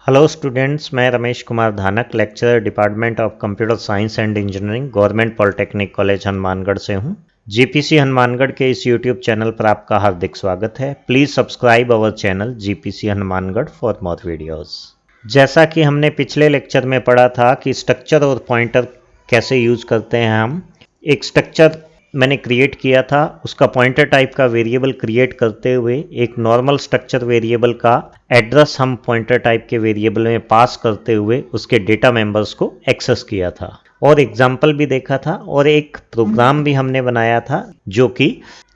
Hello students, मैं Ramesh Kumar Dhanak, lecturer department of computer science and engineering, government polytechnic college Hanumangarh से हूं। GPC Hanumangarh के इस यूट्यूब चैनल पर आपका हार्दिक स्वागत है। Please subscribe our channel GPC Hanumangarh for more videos. जैसा कि हमने पिछले लेक्चर में पढ़ा था कि स्ट्रक्चर और पॉइंटर कैसे यूज करते हैं। हम एक स्ट्रक्चर मैंने क्रिएट किया था, उसका पॉइंटर टाइप का वेरिएबल क्रिएट करते हुए एक नॉर्मल स्ट्रक्चर वेरिएबल का एड्रेस हम पॉइंटर टाइप के वेरिएबल में पास करते हुए उसके डेटा मेंबर्स को एक्सेस किया था और एग्जाम्पल भी देखा था और एक प्रोग्राम भी हमने बनाया था जो कि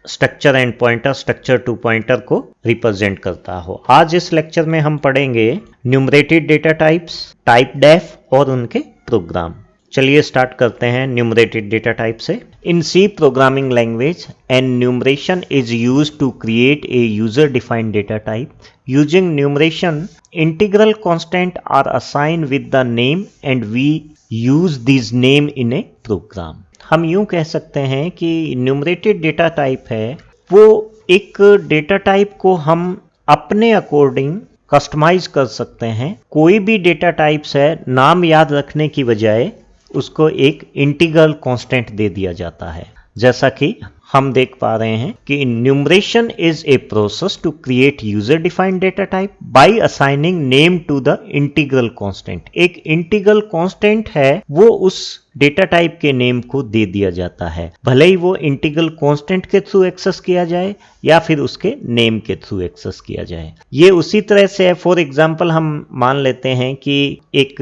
structure and pointer, structure to pointer को रिप्रेजेंट करता हो। आज इस लेक्चर में हम पढ़ेंगे enumerated data types, typedef और उनके प्रोग्राम। चलिए स्टार्ट करते हैं न्यूमरेटेड डेटा टाइप से। In C programming language enumeration is used to create a user defined data type. Using enumeration, integral constant are assigned with the name and we use these name in a program. हम यूं कह सकते हैं कि न्यूमरेटेड data type है वो एक data type को हम अपने अकॉर्डिंग कस्टमाइज कर सकते हैं। कोई भी डेटा टाइप्स है, नाम याद रखने की बजाय उसको एक इंटीग्रल कांस्टेंट दे दिया जाता है। जैसा कि हम देख पा रहे हैं कि enumeration is a process to create user defined data type by assigning name to the integral constant. एक इंटीग्रल कांस्टेंट है वो उस डेटा टाइप के नेम को दे दिया जाता है, भले ही वो इंटीग्रल कांस्टेंट के थ्रू एक्सेस किया जाए या फिर उसके नेम के थ्रू एक्सेस किया जाए। ये उसी तरह से है। फॉर एग्जांपल हम मान लेते हैं कि एक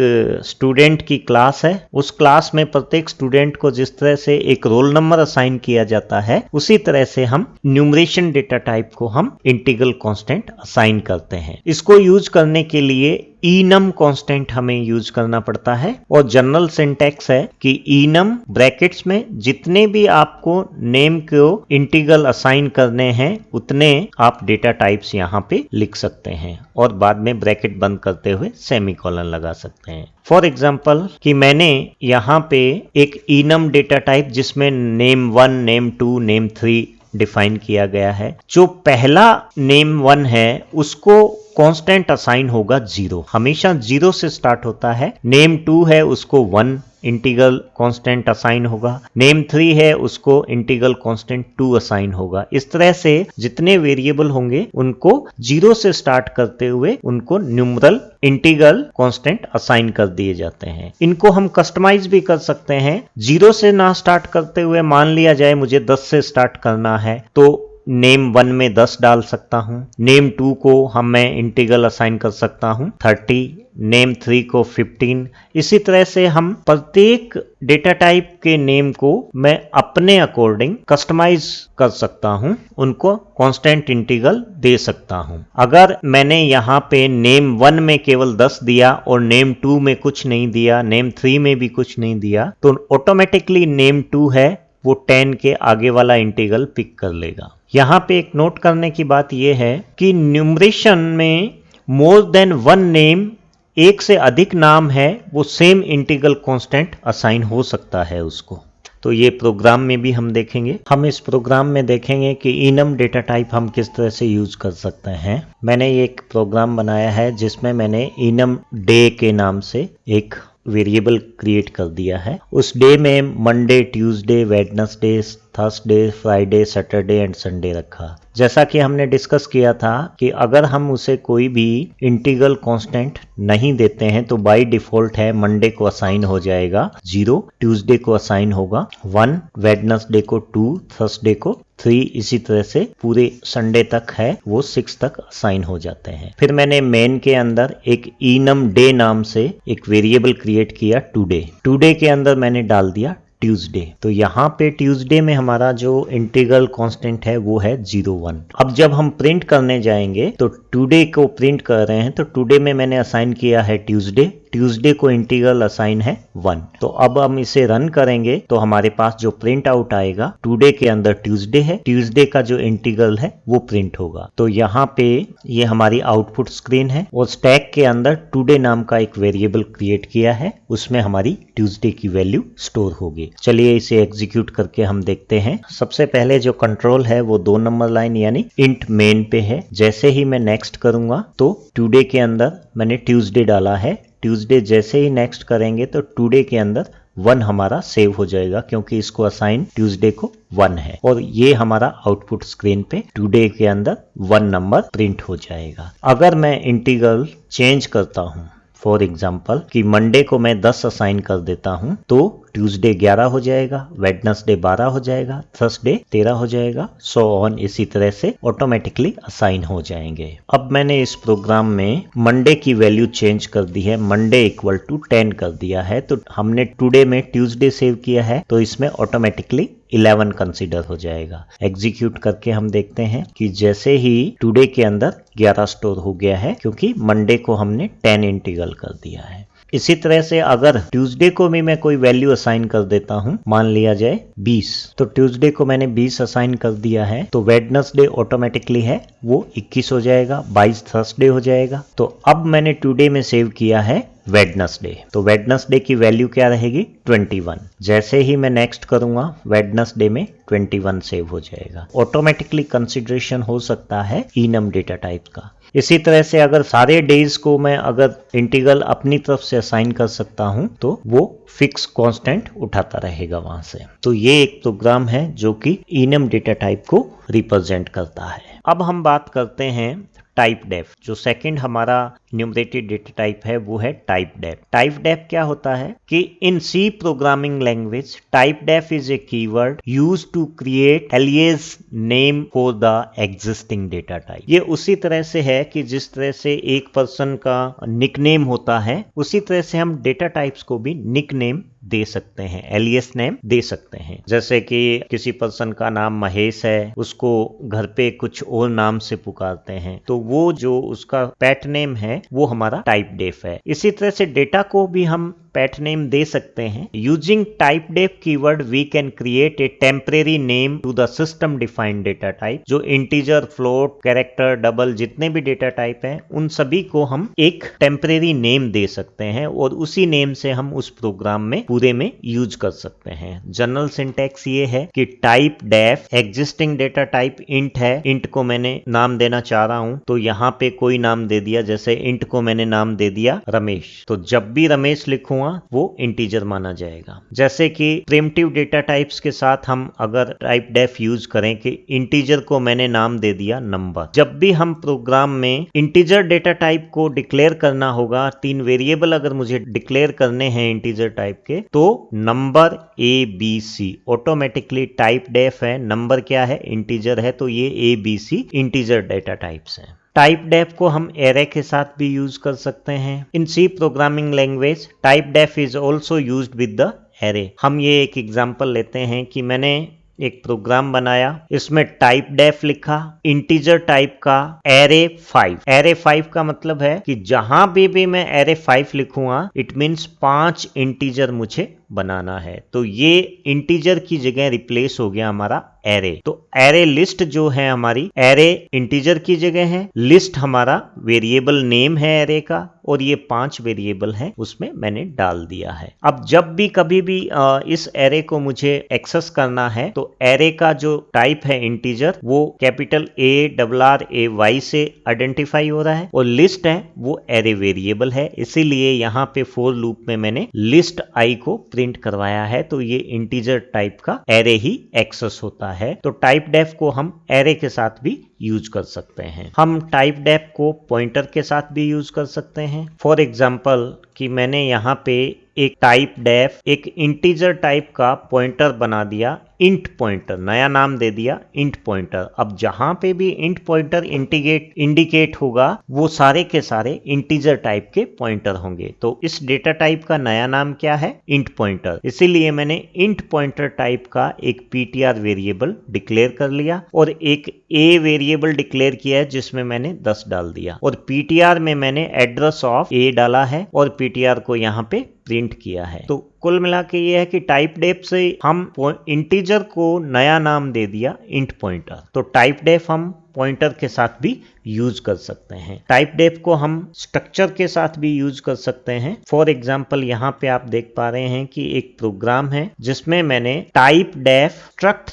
स्टूडेंट की क्लास है, उस क्लास में प्रत्येक स्टूडेंट को जिस तरह से एक रोल नंबर असाइन किया जाता है उसी तरह से हम न्यूमरेशन डेटा टाइप को हम इंटीग्रल कांस्टेंट असाइन करते हैं। इसको यूज करने के लिए enum कांस्टेंट हमें यूज करना पड़ता है और जनरल सिंटैक्स है कि enum ब्रैकेट्स में जितने भी आपको नेम को इंटीग्रल असाइन करने हैं उतने आप डेटा टाइप्स यहाँ पे लिख सकते हैं और बाद में ब्रैकेट बंद करते हुए सेमीकोलन लगा सकते हैं। फॉर एग्जाम्पल कि मैंने यहाँ पे एक enum डेटा टाइप जिसमें नेम 1, नेम 2, नेम 3 डिफाइन किया गया है। जो पहला नेम 1 है उसको कांस्टेंट असाइन होगा 0, हमेशा 0 से स्टार्ट होता है। नेम 2 है उसको 1 इंटीग्रल कांस्टेंट असाइन होगा। नेम 3 है उसको इंटीग्रल कांस्टेंट 2 असाइन होगा। इस तरह से जितने वेरिएबल होंगे उनको 0 से स्टार्ट करते हुए उनको न्यूमरल इंटीग्रल कांस्टेंट असाइन कर दिए जाते हैं। इनको हम कस्टमाइज भी कर सकते हैं। 0 से ना स्टार्ट करते हुए मान लिया जाए मुझे 10 से स्टार्ट करना है तो नेम 1 में 10 डाल सकता हूं। नेम 2 को मैं इंटीग्रल असाइन कर सकता हूं 30, नेम 3 को 15। इसी तरह से हम प्रत्येक डेटा टाइप के नेम को मैं अपने अकॉर्डिंग कस्टमाइज कर सकता हूं, उनको कांस्टेंट इंटीग्रल दे सकता हूं। अगर मैंने यहाँ पे नेम 1 में केवल 10 दिया और नेम 2 में कुछ नहीं दिया, नेम 3 में भी कुछ नहीं दिया, तो ऑटोमेटिकली नेम 2 है वो 10 के आगे वाला इंटीग्रल पिक कर लेगा। यहाँ पे एक नोट करने की बात यह है कि न्यूमरेशन में मोर देन 1 नेम, एक से अधिक नाम है वो सेम इंटीग्रल कांस्टेंट असाइन हो सकता है उसको। तो ये प्रोग्राम में भी हम देखेंगे। हम इस प्रोग्राम में देखेंगे कि enum डेटा टाइप हम किस तरह से यूज कर सकते हैं। मैंने एक प्रोग्राम बनाया है जिसमें मैंने enum डे के नाम से एक वेरिएबल क्रिएट कर दिया है। उस डे में Monday, Tuesday, Wednesday, Thursday, Friday, Saturday and Sunday रखा। जैसा कि हमने डिस्कस किया था कि अगर हम उसे कोई भी इंटीग्रल कांस्टेंट नहीं देते हैं तो बाय डिफॉल्ट है मंडे को असाइन हो जाएगा 0, ट्यूसडे को असाइन होगा 1, वेडनेसडे को 2, थर्सडे को 3, इसी तरह से पूरे संडे तक है वो 6 तक असाइन हो जाते हैं। फिर मैंने मेन के अंदर एक enum डे नाम से एक वेरिएबल क्रिएट किया टुडे के अंदर मैंने डाल दिया ट्यूसडे। तो यहाँ पे ट्यूसडे में हमारा जो इंटीग्रल कांस्टेंट है वो है 01। अब जब हम प्रिंट करने जाएंगे तो टुडे को प्रिंट कर रहे हैं तो टुडे में मैंने असाइन किया है ट्यूसडे ट्यूसडे को इंटीग्रल असाइन है 1। तो अब हम इसे रन करेंगे तो हमारे पास जो प्रिंट आउट आएगा, टुडे के अंदर ट्यूसडे है, ट्यूसडे का जो इंटीग्रल है वो प्रिंट होगा। तो यहाँ पे ये हमारी आउटपुट स्क्रीन है और स्टैक के अंदर टुडे नाम का एक वेरिएबल क्रिएट किया है, उसमें हमारी ट्यूसडे की वैल्यू स्टोर होगी। चलिए इसे एग्जीक्यूट करके हम देखते हैं। सबसे पहले जो कंट्रोल है वो 2 नंबर लाइन यानी इंट मेन पे है। जैसे ही मैं नेक्स्ट करूंगा तो टुडे के अंदर मैंने ट्यूसडे डाला है, ट्यूसडे जैसे ही नेक्स्ट करेंगे तो टुडे के अंदर 1 हमारा सेव हो जाएगा, क्योंकि इसको असाइन ट्यूसडे को 1 है और ये हमारा आउटपुट स्क्रीन पे टुडे के अंदर 1 नंबर प्रिंट हो जाएगा। अगर मैं इंटीग्रल चेंज करता हूं, फॉर एग्जाम्पल कि मंडे को मैं 10 असाइन कर देता हूं तो ट्यूसडे 11 हो जाएगा, वेडनेसडे 12 हो जाएगा, थर्सडे 13 हो जाएगा, सो ऑन, इसी तरह से ऑटोमेटिकली असाइन हो जाएंगे। अब मैंने इस प्रोग्राम में मंडे की वैल्यू चेंज कर दी है, मंडे इक्वल टू 10 कर दिया है। तो हमने टुडे में ट्यूसडे सेव किया है तो इसमें ऑटोमेटिकली 11 कंसीडर हो जाएगा। एग्जीक्यूट करके हम देखते हैं कि जैसे ही टुडे के अंदर 11 स्टोर हो गया है, क्योंकि मंडे को हमने 10 इंटीग्रल कर दिया है। इसी तरह से अगर ट्यूसडे को भी मैं कोई वैल्यू असाइन कर देता हूं, मान लिया जाए 20, तो ट्यूसडे को मैंने 20 असाइन कर दिया है तो वेडनेसडे ऑटोमेटिकली है वो 21 हो जाएगा, 22 थर्सडे हो जाएगा। तो अब मैंने टुडे में सेव किया है वेडनेसडे, तो वेडनेसडे की वैल्यू क्या रहेगी 21। जैसे ही मैं नेक्स्ट करूंगा वेडनेसडे में 21 सेव हो जाएगा। ऑटोमेटिकली कंसिडरेशन हो सकता है इनम डेटा टाइप का। इसी तरह से अगर सारे डेज को मैं अगर इंटीग्रल अपनी तरफ से असाइन कर सकता हूं तो वो फिक्स कांस्टेंट उठाता रहेगा वहां से। तो ये एक प्रोग्राम है जो कि इनम डेटा टाइप को रिप्रेजेंट करता है। अब हम बात करते हैं टाइप डेफ। जो सेकंड हमारा न्यूमरेटेड डेटा टाइप है वो है टाइप डेफ। टाइप डेफ क्या होता है कि in C programming language typedef is a keyword used to create alias name for the existing data type. ये उसी तरह से है कि जिस तरह से एक पर्सन का निकनेम होता है, उसी तरह से हम डेटा टाइप्स को भी निकनेम दे सकते हैं, एलियस नेम दे सकते हैं। जैसे कि किसी पर्सन का नाम महेश है, उसको घर पे कुछ और नाम से पुकारते हैं, तो वो जो उसका पेट नेम है वो हमारा टाइप डेफ है। इसी तरह से डेटा को भी हम पेट नेम दे सकते हैं। Using typedef keyword we can create a temporary name to the system defined data type. जो इंटीजर, फ्लोट, कैरेक्टर, डबल जितने भी डेटा टाइप हैं उन सभी को हम एक टेम्परेरी नेम दे सकते हैं और उसी नेम से हम उस प्रोग्राम में पूरे में यूज कर सकते हैं। जनरल सिंटैक्स ये है कि typedef existing data type int है, इंट को मैंने नाम देना चाह रहा हूं तो यहाँ पे कोई नाम दे दिया, जैसे इंट को मैंने नाम दे दिया रमेश, तो जब भी रमेश लिखूंगा वो इंटीजर माना जाएगा। जैसे कि प्रिमिटिव डेटा टाइप्स के साथ हम अगर टाइप डेफ यूज करें कि इंटीजर को मैंने नाम दे दिया नंबर, जब भी हम प्रोग्राम में इंटीजर डेटा टाइप को डिक्लेयर करना होगा, 3 वेरिएबल अगर मुझे डिक्लेयर करने हैं इंटीजर टाइप के, तो number ABC automatically typedef है। नंबर क्या है? इंटीजर है, तो ये ABC इंटीजर डेटा टाइप्स हैं। टाइप डेफ को हम एरे के साथ भी यूज कर सकते हैं। In C programming language typedef is also used with the array. हम ये एक एग्जांपल लेते हैं कि मैंने एक प्रोग्राम बनाया, इसमें टाइप डेफ लिखा, इंटीजर टाइप का एरे 5। एरे 5 का मतलब है कि जहां भी मैं एरे 5 लिखूंगा इट मीन्स 5 इंटीजर मुझे बनाना है। तो ये इंटीजर की जगह रिप्लेस हो गया हमारा एरे। तो एरे लिस्ट जो है हमारी, एरे इंटीजर की जगह है, लिस्ट हमारा वेरिएबल नेम है एरे का, और ये 5 वेरिएबल है उसमें मैंने डाल दिया है। अब जब भी कभी भी इस एरे को मुझे एक्सेस करना है तो एरे का जो टाइप है इंटीजर वो कैपिटल ARRAY से आइडेंटिफाई हो रहा है, और लिस्ट है वो एरे वेरिएबल है, इसीलिए यहाँ पे फॉर लूप में मैंने लिस्ट आई को प्रिंट करवाया है, तो ये इंटीजर टाइप का एरे ही एक्सेस होता है। तो टाइप डेफ को हम एरे के साथ भी यूज कर सकते हैं। हम टाइप डेफ को पॉइंटर के साथ भी यूज कर सकते हैं। फॉर एग्जांपल कि मैंने यहाँ पे एक टाइप डेफ एक इंटीजर टाइप का पॉइंटर बना दिया, इंट पॉइंटर, नया नाम दे दिया इंट पॉइंटर। अब जहां पे भी इंट पॉइंटर इंडिकेट होगा वो सारे के सारे इंटीजर टाइप के पॉइंटर होंगे। तो इस डेटा टाइप का नया नाम क्या है? Int pointer. इसीलिए मैंने इंट पॉइंटर टाइप का एक ptr वेरिएबल डिक्लेयर कर लिया और एक a वेरिएबल डिक्लेयर किया है जिसमें मैंने 10 डाल दिया, और ptr में मैंने एड्रेस ऑफ a डाला है और ptr को यहाँ पे प्रिंट किया है। तो कुल मिला के ये है कि टाइप डेफ से हम इंटीजर को नया नाम दे दिया इंट पॉइंटर। तो टाइप डेफ हम पॉइंटर के साथ भी यूज कर सकते हैं। टाइप डेफ को हम स्ट्रक्चर के साथ भी यूज कर सकते हैं। फॉर एग्जांपल यहाँ पे आप देख पा रहे हैं कि एक प्रोग्राम है जिसमें मैंने टाइप डेफ स्ट्रक्ट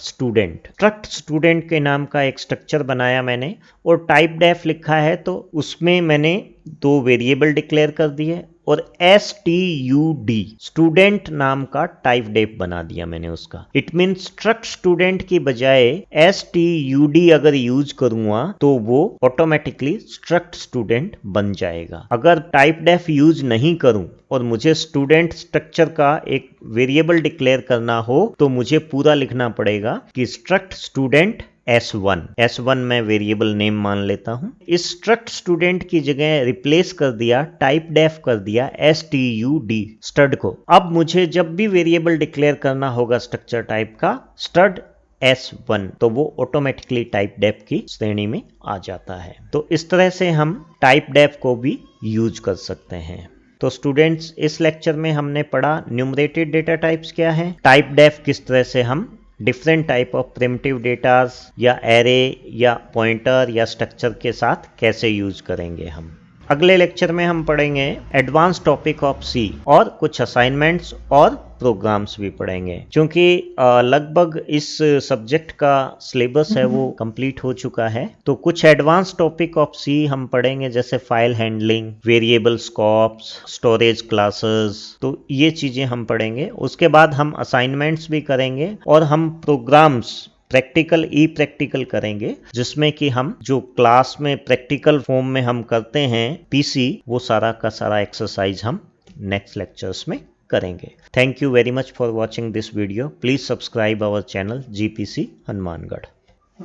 स्टूडेंट के नाम का एक स्ट्रक्चर बनाया मैंने, और टाइप डेफ लिखा है तो उसमें मैंने 2 वेरिएबल डिक्लेयर कर दिए और std स्टूडेंट नाम का टाइप डेफ बना दिया मैंने उसका। इट मीन स्ट्रक्ट स्टूडेंट की बजाय std अगर यूज करूंगा तो वो ऑटोमेटिकली स्ट्रक्ट स्टूडेंट बन जाएगा। अगर टाइप डेफ यूज नहीं करूं और मुझे स्टूडेंट स्ट्रक्चर का एक वेरिएबल डिक्लेयर करना हो तो मुझे पूरा लिखना पड़ेगा कि स्ट्रक्ट स्टूडेंट S1 मैं वेरिएबल नेम मान लेता हूं। इस स्ट्रक्ट स्टूडेंट की जगह रिप्लेस कर दिया, टाइप डेफ कर दिया std स्टड को। अब मुझे जब भी वेरिएबल डिक्लेयर करना होगा स्ट्रक्चर टाइप का स्टड S1 तो वो ऑटोमेटिकली टाइप डेफ की श्रेणी में आ जाता है। तो इस तरह से हम टाइप डेफ को भी यूज कर सकते हैं। तो स्टूडेंट्स, इस लेक्चर में हमने पढ़ा न्यूमरेटेड डेटा टाइप्स क्या है, टाइप डेफ किस तरह से हम different type of primitive datas या एरे या पॉइंटर या स्ट्रक्चर के साथ कैसे यूज करेंगे हम। अगले लेक्चर में हम पढ़ेंगे एडवांस टॉपिक ऑफ सी और कुछ असाइनमेंट्स और प्रोग्राम्स भी पढ़ेंगे। क्योंकि लगभग इस सब्जेक्ट का सिलेबस है वो कंप्लीट हो चुका है, तो कुछ एडवांस टॉपिक ऑफ सी हम पढ़ेंगे जैसे file handling, variable scopes, storage classes, तो ये चीजें हम पढ़ेंगे। उसके बाद हम असाइनमेंट्स भी करेंगे और हम प्रोग्राम्स प्रैक्टिकल ई प्रैक्टिकल करेंगे, जिसमें कि हम जो क्लास में प्रैक्टिकल फॉर्म में हम करते हैं पीसी, वो सारा का सारा एक्सरसाइज हम नेक्स्ट लेक्चर्स में करेंगे। Thank you very much for watching this video. Please subscribe our channel GPC Hanumangarh.